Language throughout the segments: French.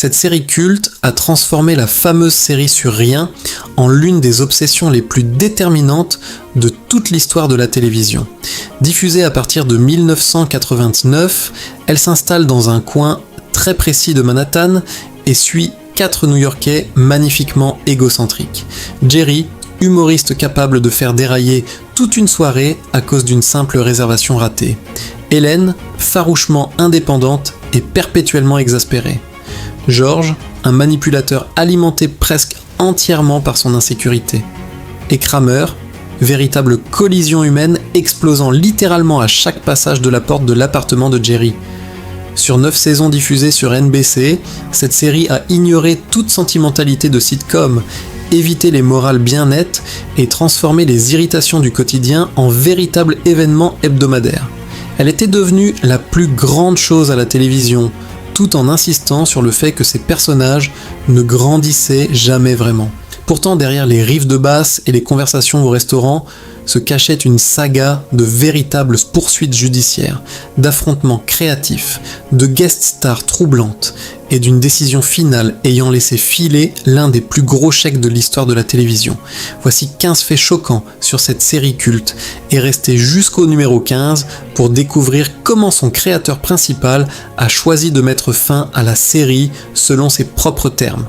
Cette série culte a transformé la fameuse série sur rien en l'une des obsessions les plus déterminantes de toute l'histoire de la télévision. Diffusée à partir de 1989, elle s'installe dans un coin très précis de Manhattan et suit 4 New-Yorkais magnifiquement égocentriques. Jerry, humoriste capable de faire dérailler toute une soirée à cause d'une simple réservation ratée. Hélène, farouchement indépendante et perpétuellement exaspérée. George, un manipulateur alimenté presque entièrement par son insécurité. Et Kramer, véritable collision humaine explosant littéralement à chaque passage de la porte de l'appartement de Jerry. Sur 9 saisons diffusées sur NBC, cette série a ignoré toute sentimentalité de sitcom, évité les morales bien nettes et transformé les irritations du quotidien en véritables événements hebdomadaires. Elle était devenue la plus grande chose à la télévision, tout en insistant sur le fait que ses personnages ne grandissaient jamais vraiment. Pourtant, derrière les riffs de basse et les conversations au restaurant, se cachait une saga de véritables poursuites judiciaires, d'affrontements créatifs, de guest stars troublantes et d'une décision finale ayant laissé filer l'un des plus gros chèques de l'histoire de la télévision. Voici 15 faits choquants sur cette série culte et restez jusqu'au numéro 15 pour découvrir comment son créateur principal a choisi de mettre fin à la série selon ses propres termes.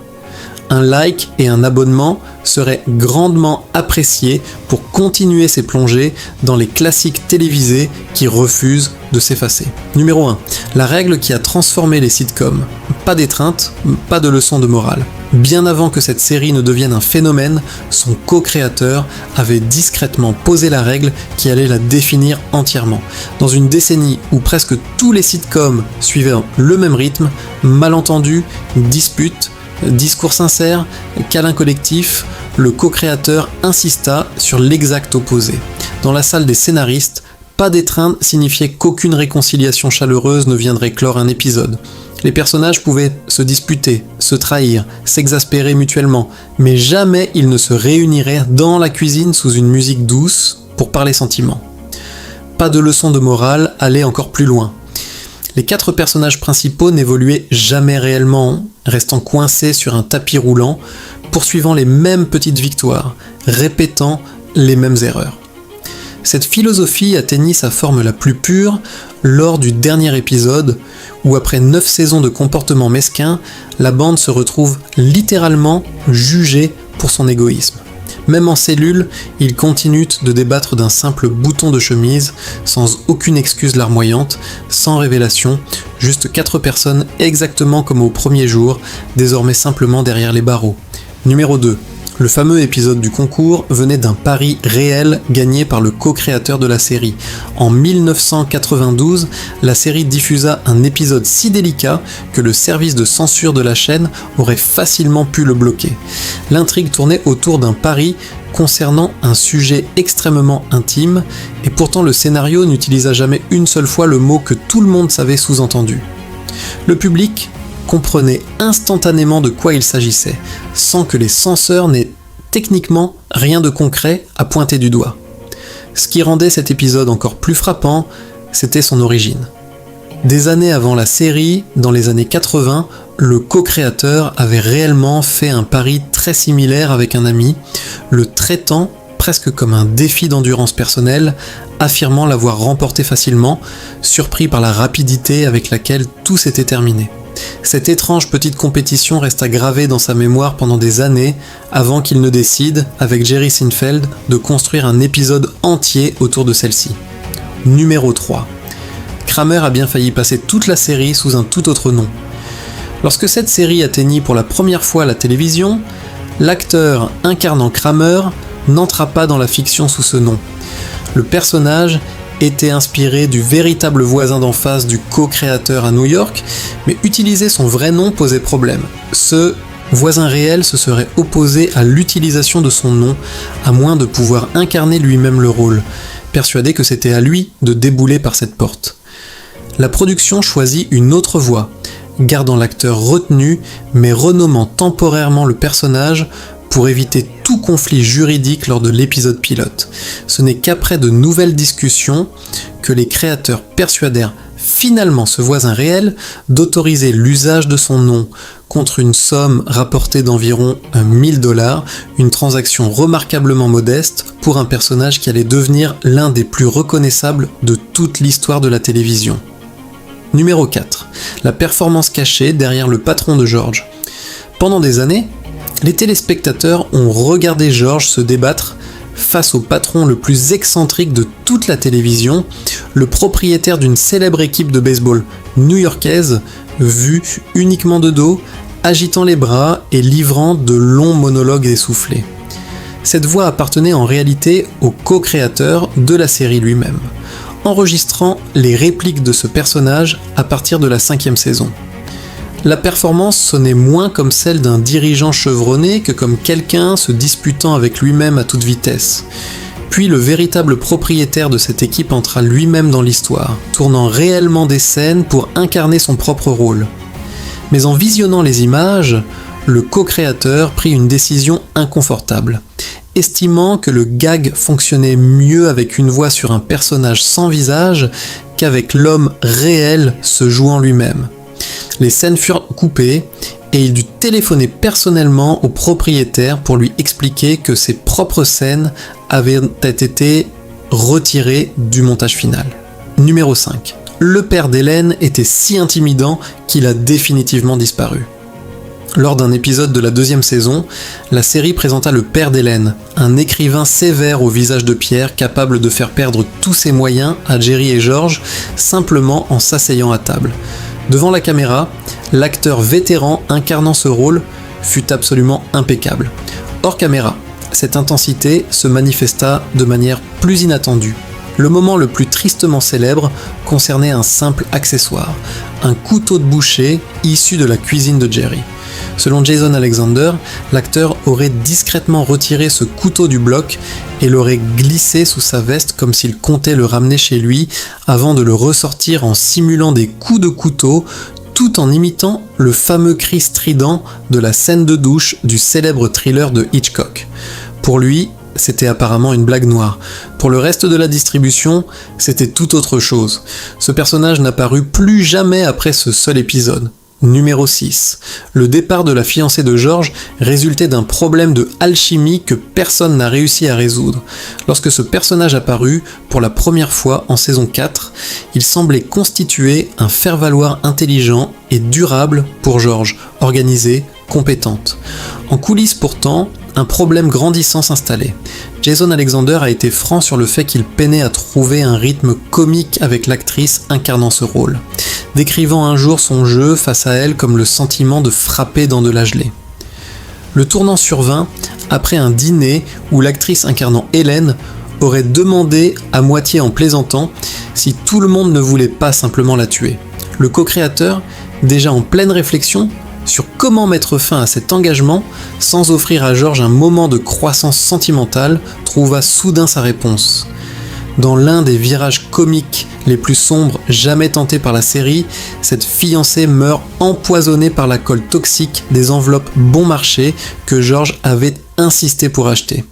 Un like et un abonnement seraient grandement appréciés pour continuer ces plongées dans les classiques télévisés qui refusent de s'effacer. Numéro 1. La règle qui a transformé les sitcoms. Pas d'étreinte, pas de leçon de morale. Bien avant que cette série ne devienne un phénomène, son co-créateur avait discrètement posé la règle qui allait la définir entièrement. Dans une décennie où presque tous les sitcoms suivaient le même rythme, malentendus, disputes, discours sincères, câlin collectif, le co-créateur insista sur l'exact opposé. Dans la salle des scénaristes, pas d'étreinte signifiait qu'aucune réconciliation chaleureuse ne viendrait clore un épisode. Les personnages pouvaient se disputer, se trahir, s'exaspérer mutuellement, mais jamais ils ne se réuniraient dans la cuisine sous une musique douce pour parler sentiments. Pas de leçon de morale, aller encore plus loin. Les 4 personnages principaux n'évoluaient jamais réellement, restant coincés sur un tapis roulant, poursuivant les mêmes petites victoires, répétant les mêmes erreurs. Cette philosophie atteignit sa forme la plus pure lors du dernier épisode, où après 9 saisons de comportements mesquins, la bande se retrouve littéralement jugée pour son égoïsme. Même en cellule, ils continuent de débattre d'un simple bouton de chemise, sans aucune excuse larmoyante, sans révélation, juste 4 personnes exactement comme au premier jour, désormais simplement derrière les barreaux. Numéro 2. Le fameux épisode du concours venait d'un pari réel gagné par le co-créateur de la série. En 1992, la série diffusa un épisode si délicat que le service de censure de la chaîne aurait facilement pu le bloquer. L'intrigue tournait autour d'un pari concernant un sujet extrêmement intime, et pourtant le scénario n'utilisa jamais une seule fois le mot que tout le monde savait sous-entendu. Le public comprenait instantanément de quoi il s'agissait, sans que les censeurs n'aient techniquement rien de concret à pointer du doigt. Ce qui rendait cet épisode encore plus frappant, c'était son origine. Des années avant la série, dans les années 80, le co-créateur avait réellement fait un pari très similaire avec un ami, le traitant presque comme un défi d'endurance personnelle, affirmant l'avoir remporté facilement, surpris par la rapidité avec laquelle tout s'était terminé. Cette étrange petite compétition resta gravée dans sa mémoire pendant des années avant qu'il ne décide, avec Jerry Seinfeld, de construire un épisode entier autour de celle-ci. Numéro 3. Kramer a bien failli passer toute la série sous un tout autre nom. Lorsque cette série atteignit pour la première fois la télévision, l'acteur incarnant Kramer n'entra pas dans la fiction sous ce nom. Le personnage était inspiré du véritable voisin d'en face du co-créateur à New York, mais utiliser son vrai nom posait problème. Ce voisin réel se serait opposé à l'utilisation de son nom, à moins de pouvoir incarner lui-même le rôle, persuadé que c'était à lui de débouler par cette porte. La production choisit une autre voie, gardant l'acteur retenu, mais renommant temporairement le personnage pour éviter tout conflit juridique lors de l'épisode pilote. Ce n'est qu'après de nouvelles discussions que les créateurs persuadèrent finalement ce voisin réel d'autoriser l'usage de son nom, contre une somme rapportée d'environ $1000, une transaction remarquablement modeste pour un personnage qui allait devenir l'un des plus reconnaissables de toute l'histoire de la télévision. Numéro 4. La performance cachée derrière le patron de George. Pendant des années, les téléspectateurs ont regardé George se débattre face au patron le plus excentrique de toute la télévision, le propriétaire d'une célèbre équipe de baseball new-yorkaise, vu uniquement de dos, agitant les bras et livrant de longs monologues essoufflés. Cette voix appartenait en réalité au co-créateur de la série lui-même, enregistrant les répliques de ce personnage à partir de la 5e saison. La performance sonnait moins comme celle d'un dirigeant chevronné que comme quelqu'un se disputant avec lui-même à toute vitesse. Puis le véritable propriétaire de cette équipe entra lui-même dans l'histoire, tournant réellement des scènes pour incarner son propre rôle. Mais en visionnant les images, le co-créateur prit une décision inconfortable, estimant que le gag fonctionnait mieux avec une voix sur un personnage sans visage qu'avec l'homme réel se jouant lui-même. Les scènes furent coupées et il dut téléphoner personnellement au propriétaire pour lui expliquer que ses propres scènes avaient été retirées du montage final. Numéro 5. Le père d'Hélène était si intimidant qu'il a définitivement disparu. Lors d'un épisode de la 2e saison, la série présenta le père d'Hélène, un écrivain sévère au visage de pierre capable de faire perdre tous ses moyens à Jerry et George simplement en s'asseyant à table. Devant la caméra, l'acteur vétéran incarnant ce rôle fut absolument impeccable. Hors caméra, cette intensité se manifesta de manière plus inattendue. Le moment le plus tristement célèbre concernait un simple accessoire, un couteau de boucher issu de la cuisine de Jerry. Selon Jason Alexander, l'acteur aurait discrètement retiré ce couteau du bloc et l'aurait glissé sous sa veste comme s'il comptait le ramener chez lui avant de le ressortir en simulant des coups de couteau tout en imitant le fameux cri strident de la scène de douche du célèbre thriller de Hitchcock. Pour lui, c'était apparemment une blague noire. Pour le reste de la distribution, c'était tout autre chose. Ce personnage n'apparut plus jamais après ce seul épisode. Numéro 6. Le départ de la fiancée de George résultait d'un problème de alchimie que personne n'a réussi à résoudre. Lorsque ce personnage apparut pour la première fois en saison 4, il semblait constituer un faire-valoir intelligent et durable pour George, organisée, compétente. En coulisses pourtant, un problème grandissant s'installait. Jason Alexander a été franc sur le fait qu'il peinait à trouver un rythme comique avec l'actrice incarnant ce rôle, décrivant un jour son jeu face à elle comme le sentiment de frapper dans de la gelée. Le tournant survint après un dîner où l'actrice incarnant Hélène aurait demandé, à moitié en plaisantant, si tout le monde ne voulait pas simplement la tuer. Le co-créateur, déjà en pleine réflexion sur comment mettre fin à cet engagement sans offrir à George un moment de croissance sentimentale, trouva soudain sa réponse. Dans l'un des virages comiques les plus sombres jamais tentés par la série, cette fiancée meurt empoisonnée par la colle toxique des enveloppes bon marché que George avait insisté pour acheter.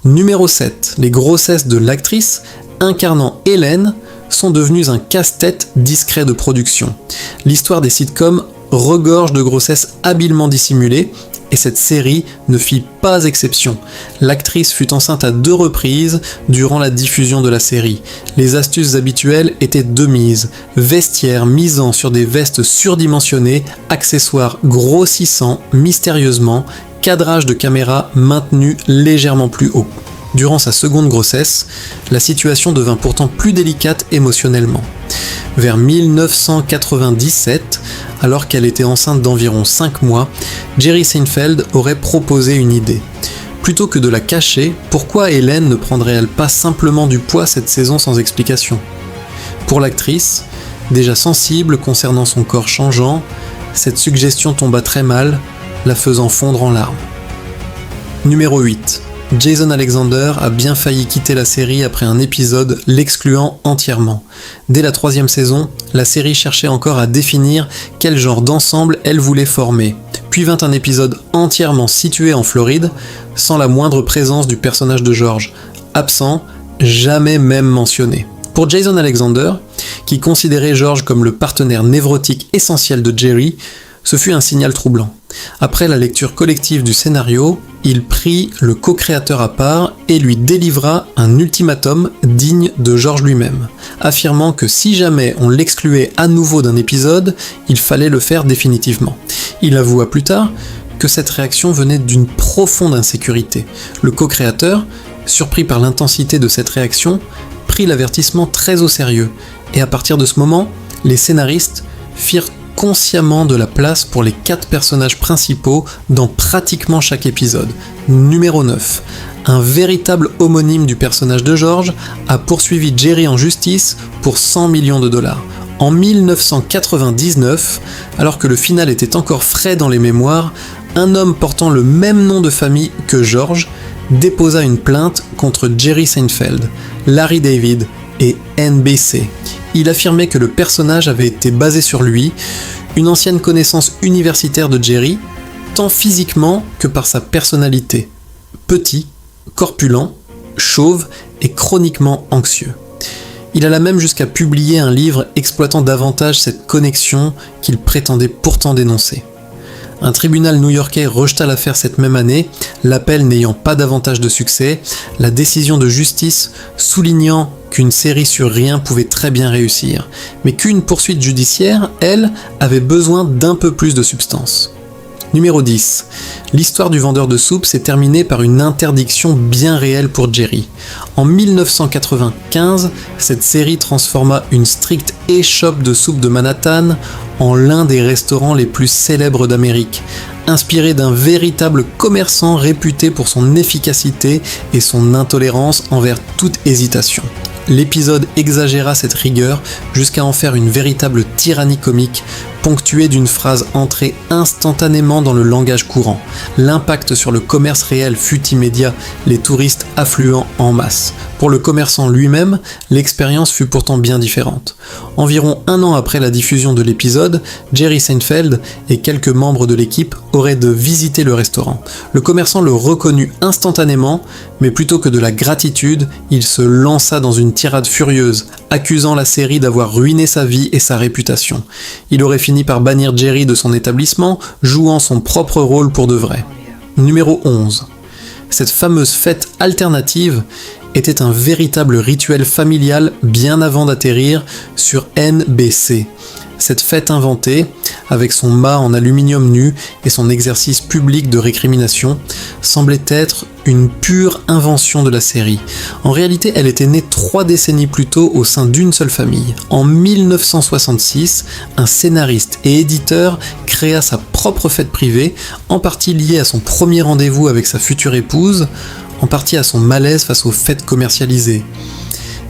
Numéro 7. Les grossesses de l'actrice incarnant Hélène sont devenues un casse-tête discret de production. L'histoire des sitcoms regorge de grossesses habilement dissimulées, et cette série ne fit pas exception. L'actrice fut enceinte à 2 reprises durant la diffusion de la série. Les astuces habituelles étaient de mise. Vestiaire misant sur des vestes surdimensionnées, accessoires grossissants mystérieusement, cadrage de caméra maintenu légèrement plus haut. Durant sa seconde grossesse, la situation devint pourtant plus délicate émotionnellement. Vers 1997, alors qu'elle était enceinte d'environ 5 mois, Jerry Seinfeld aurait proposé une idée. Plutôt que de la cacher, pourquoi Hélène ne prendrait-elle pas simplement du poids cette saison sans explication ? Pour l'actrice, déjà sensible concernant son corps changeant, cette suggestion tomba très mal, la faisant fondre en larmes. Numéro 8. Jason Alexander a bien failli quitter la série après un épisode l'excluant entièrement. Dès la 3e saison, la série cherchait encore à définir quel genre d'ensemble elle voulait former. Puis vint un épisode entièrement situé en Floride, sans la moindre présence du personnage de George, absent, jamais même mentionné. Pour Jason Alexander, qui considérait George comme le partenaire névrotique essentiel de Jerry, Ce fut un signal troublant. Après la lecture collective du scénario, il prit le co-créateur à part et lui délivra un ultimatum digne de George lui-même, affirmant que si jamais on l'excluait à nouveau d'un épisode, il fallait le faire définitivement. Il avoua plus tard que cette réaction venait d'une profonde insécurité. Le co-créateur, surpris par l'intensité de cette réaction, prit l'avertissement très au sérieux, et à partir de ce moment, les scénaristes firent consciemment de la place pour les 4 personnages principaux dans pratiquement chaque épisode. Numéro 9. Un véritable homonyme du personnage de George a poursuivi Jerry en justice pour 100 millions de dollars. En 1999, alors que le final était encore frais dans les mémoires, un homme portant le même nom de famille que George déposa une plainte contre Jerry Seinfeld, Larry David et NBC. Il affirmait que le personnage avait été basé sur lui, une ancienne connaissance universitaire de Jerry, tant physiquement que par sa personnalité. Petit, corpulent, chauve et chroniquement anxieux. Il alla même jusqu'à publier un livre exploitant davantage cette connexion qu'il prétendait pourtant dénoncer. Un tribunal new-yorkais rejeta l'affaire cette même année, l'appel n'ayant pas davantage de succès, la décision de justice soulignant qu'une série sur rien pouvait très bien réussir, mais qu'une poursuite judiciaire, elle, avait besoin d'un peu plus de substance. Numéro 10. L'histoire du vendeur de soupe s'est terminée par une interdiction bien réelle pour Jerry. En 1995, cette série transforma une stricte échoppe de soupe de Manhattan en l'un des restaurants les plus célèbres d'Amérique, inspiré d'un véritable commerçant réputé pour son efficacité et son intolérance envers toute hésitation. L'épisode exagéra cette rigueur jusqu'à en faire une véritable tyrannie comique, ponctuée d'une phrase entrée instantanément dans le langage courant. L'impact sur le commerce réel fut immédiat, les touristes affluant en masse. Pour le commerçant lui-même, l'expérience fut pourtant bien différente. Environ 1 an après la diffusion de l'épisode, Jerry Seinfeld et quelques membres de l'équipe auraient de visiter le restaurant. Le commerçant le reconnut instantanément, mais plutôt que de la gratitude, il se lança dans une tirade furieuse, accusant la série d'avoir ruiné sa vie et sa réputation. Il aurait fini par bannir Jerry de son établissement, jouant son propre rôle pour de vrai. Numéro 11. Cette fameuse fête alternative était un véritable rituel familial bien avant d'atterrir sur NBC. Cette fête inventée, avec son mât en aluminium nu et son exercice public de récrimination, semblait être une pure invention de la série. En réalité, elle était née 3 décennies plus tôt au sein d'une seule famille. En 1966, un scénariste et éditeur créa sa propre fête privée, en partie liée à son premier rendez-vous avec sa future épouse, en partie à son malaise face aux fêtes commercialisées.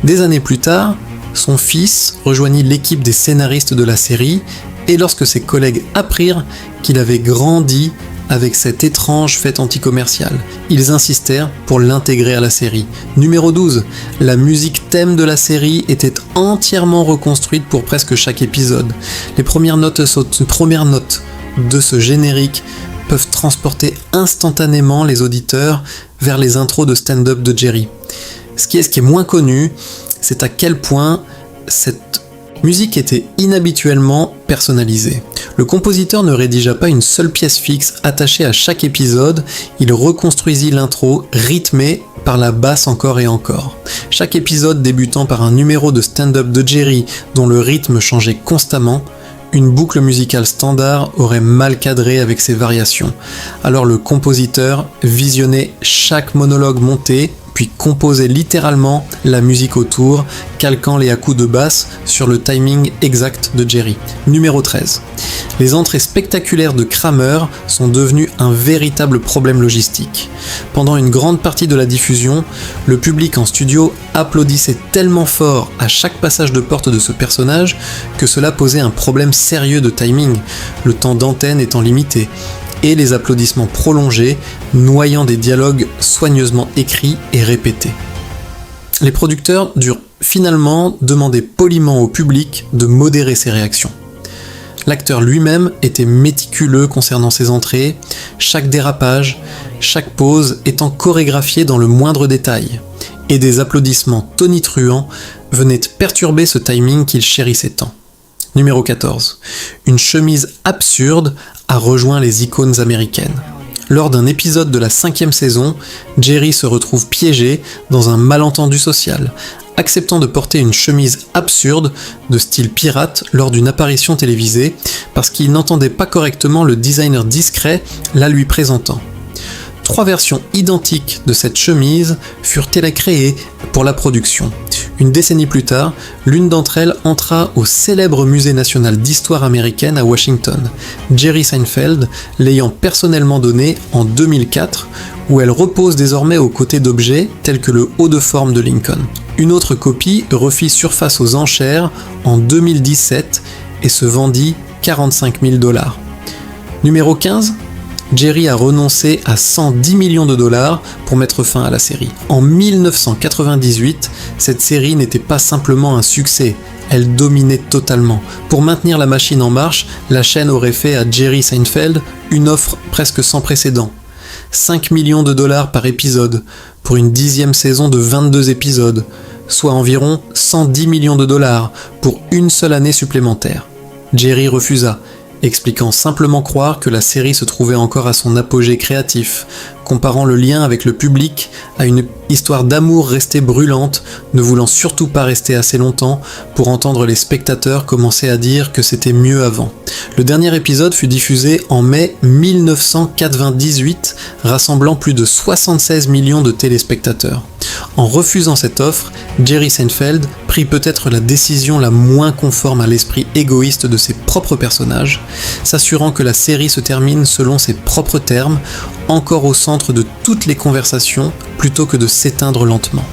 Des années plus tard, son fils rejoignit l'équipe des scénaristes de la série, et lorsque ses collègues apprirent qu'il avait grandi avec cette étrange fête anticommerciale, ils insistèrent pour l'intégrer à la série. Numéro 12. La musique thème de la série était entièrement reconstruite pour presque chaque épisode. Les premières notes de ce générique peuvent transporter instantanément les auditeurs vers les intros de stand-up de Jerry. Ce qui est moins connu, c'est à quel point cette musique était inhabituellement personnalisée. Le compositeur ne rédigea pas une seule pièce fixe attachée à chaque épisode, il reconstruisit l'intro rythmée par la basse encore et encore. Chaque épisode débutant par un numéro de stand-up de Jerry dont le rythme changeait constamment, une boucle musicale standard aurait mal cadré avec ses variations. Alors le compositeur visionnait chaque monologue monté, puis composait littéralement la musique autour, calquant les à-coups de basse sur le timing exact de Jerry. Numéro 13. Les entrées spectaculaires de Kramer sont devenues un véritable problème logistique. Pendant une grande partie de la diffusion, le public en studio applaudissait tellement fort à chaque passage de porte de ce personnage que cela posait un problème sérieux de timing, le temps d'antenne étant limité, et les applaudissements prolongés, noyant des dialogues soigneusement écrits et répétés. Les producteurs durent finalement demander poliment au public de modérer ses réactions. L'acteur lui-même était méticuleux concernant ses entrées, chaque dérapage, chaque pause étant chorégraphiée dans le moindre détail, et des applaudissements tonitruants venaient perturber ce timing qu'il chérissait tant. Numéro 14. Une chemise absurde a rejoint les icônes américaines. Lors d'un épisode de la 5e saison, Jerry se retrouve piégé dans un malentendu social, acceptant de porter une chemise absurde de style pirate lors d'une apparition télévisée parce qu'il n'entendait pas correctement le designer discret la lui présentant. 3 versions identiques de cette chemise furent télécréées pour la production. Une décennie plus tard, l'une d'entre elles entra au célèbre Musée national d'histoire américaine à Washington, Jerry Seinfeld l'ayant personnellement donnée en 2004, où elle repose désormais aux côtés d'objets tels que le haut de forme de Lincoln. Une autre copie refit surface aux enchères en 2017 et se vendit 45 000 $. Numéro 15. Jerry a renoncé à 110 millions de dollars pour mettre fin à la série. En 1998, cette série n'était pas simplement un succès, elle dominait totalement. Pour maintenir la machine en marche, la chaîne aurait fait à Jerry Seinfeld une offre presque sans précédent. 5 millions de dollars par épisode, pour une 10e saison de 22 épisodes, soit environ 110 millions de dollars pour une seule année supplémentaire. Jerry refusa, expliquant simplement croire que la série se trouvait encore à son apogée créatif, comparant le lien avec le public à une histoire d'amour restée brûlante, ne voulant surtout pas rester assez longtemps pour entendre les spectateurs commencer à dire que c'était mieux avant. Le dernier épisode fut diffusé en mai 1998, rassemblant plus de 76 millions de téléspectateurs. En refusant cette offre, Jerry Seinfeld prit peut-être la décision la moins conforme à l'esprit égoïste de ses propres personnages, s'assurant que la série se termine selon ses propres termes, encore au centre de toutes les conversations, plutôt que de s'éteindre lentement.